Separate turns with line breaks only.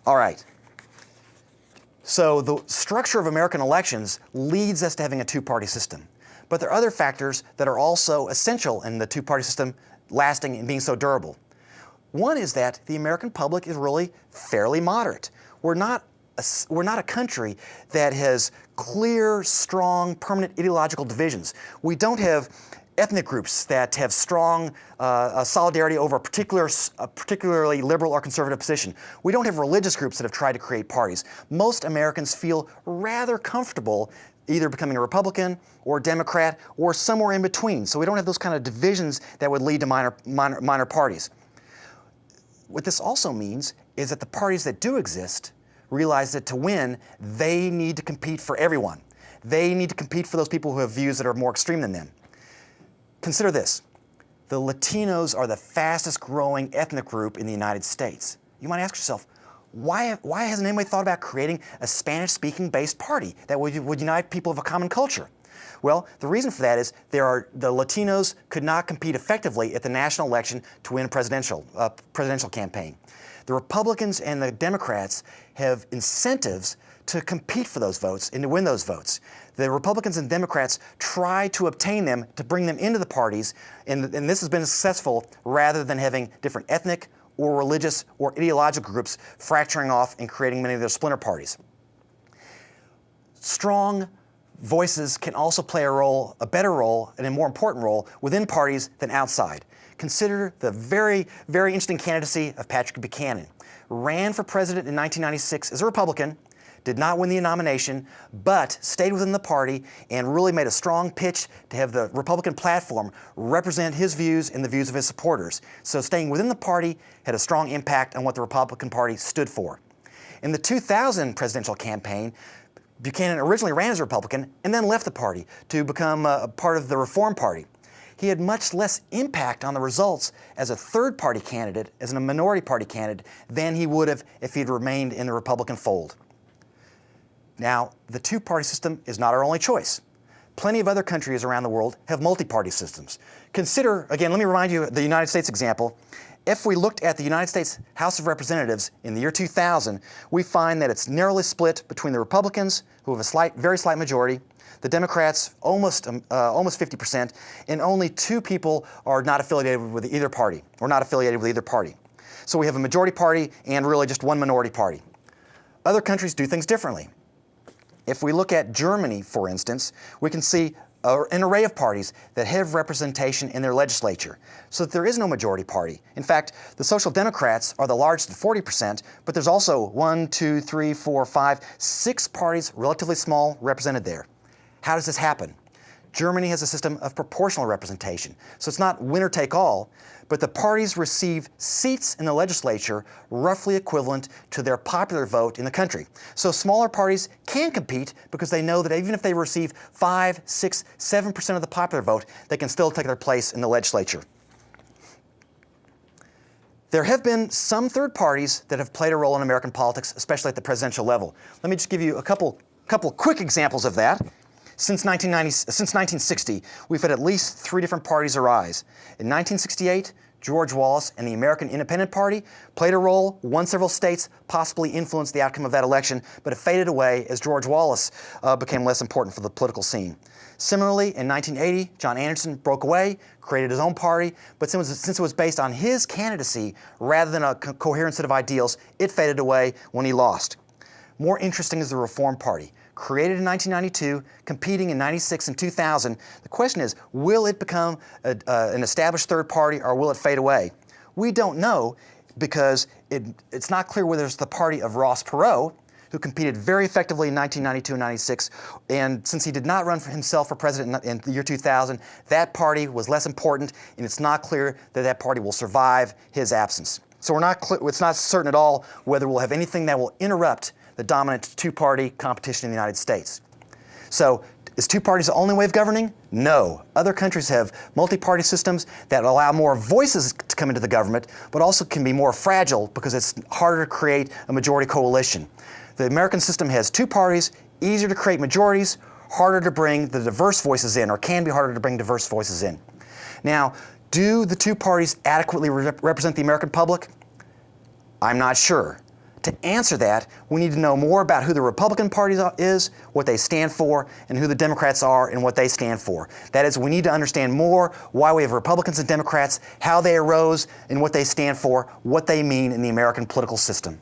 All right. So the structure of American elections leads us to having a two-party system. But there are other factors that are also essential in the two-party system lasting and being so durable. One is that the American public is really fairly moderate. We're not a country that has clear, strong, permanent ideological divisions. We don't have ethnic groups that have strong solidarity over a particularly liberal or conservative position. We don't have religious groups that have tried to create parties. Most Americans feel rather comfortable either becoming a Republican or a Democrat or somewhere in between. So we don't have those kind of divisions that would lead to minor parties. What this also means is that the parties that do exist realize that to win, they need to compete for everyone. They need to compete for those people who have views that are more extreme than them. Consider this. The Latinos are the fastest growing ethnic group in the United States. You might ask yourself, why hasn't anybody thought about creating a Spanish-speaking based party that would unite people of a common culture? Well, the reason for that is the Latinos could not compete effectively at the national election to win a presidential campaign. The Republicans and the Democrats have incentives to compete for those votes and to win those votes. The Republicans and Democrats try to obtain them, to bring them into the parties, and this has been successful rather than having different ethnic or religious or ideological groups fracturing off and creating many of their splinter parties. Strong voices can also play a better role and a more important role within parties than outside. Consider the very, very interesting candidacy of Patrick Buchanan. Ran for president in 1996 as a Republican, did not win the nomination, but stayed within the party and really made a strong pitch to have the Republican platform represent his views and the views of his supporters. So staying within the party had a strong impact on what the Republican Party stood for. In the 2000 presidential campaign, Buchanan originally ran as a Republican and then left the party to become a part of the Reform Party. He had much less impact on the results as a third-party candidate, as a minority party candidate, than he would have if he'd remained in the Republican fold. Now, the two-party system is not our only choice. Plenty of other countries around the world have multi-party systems. Consider, again, let me remind you of the United States example. If we looked at the United States House of Representatives in the year 2000, we find that it's narrowly split between the Republicans, who have a very slight majority, the Democrats, almost 50%, and only 2 people are not affiliated with either party, So we have a majority party and really just one minority party. Other countries do things differently. If we look at Germany, for instance, we can see an array of parties that have representation in their legislature, so that there is no majority party. In fact, the Social Democrats are the largest at 40%, but there's also 6 parties, relatively small, represented there. How does this happen? Germany has a system of proportional representation, so it's not winner take all, but the parties receive seats in the legislature roughly equivalent to their popular vote in the country. So smaller parties can compete because they know that even if they receive 5, 6, 7% of the popular vote, they can still take their place in the legislature. There have been some third parties that have played a role in American politics, especially at the presidential level. Let me just give you a couple quick examples of that. Since 1960, we've had at least 3 different parties arise. In 1968, George Wallace and the American Independent Party played a role, won several states, possibly influenced the outcome of that election, but it faded away as George Wallace became less important for the political scene. Similarly, in 1980, John Anderson broke away, created his own party, but since it was based on his candidacy rather than a coherent set of ideals, it faded away when he lost. More interesting is the Reform Party. Created in 1992, competing in 96 and 2000, the question is, will it become an established third party or will it fade away? We don't know because it's not clear whether it's the party of Ross Perot, who competed very effectively in 1992 and 96, and since he did not run for himself for president in the year 2000, that party was less important, and it's not clear that that party will survive his absence. So it's not certain at all whether we'll have anything that will interrupt the dominant two-party competition in the United States. So, is 2 parties the only way of governing? No. Other countries have multi-party systems that allow more voices to come into the government, but also can be more fragile because it's harder to create a majority coalition. The American system has 2 parties, easier to create majorities, harder to bring the diverse voices in, or can be harder to bring diverse voices in. Now, do the 2 parties adequately represent the American public? I'm not sure. To answer that, we need to know more about who the Republican Party is, what they stand for, and who the Democrats are and what they stand for. That is, we need to understand more why we have Republicans and Democrats, how they arose, and what they stand for, what they mean in the American political system.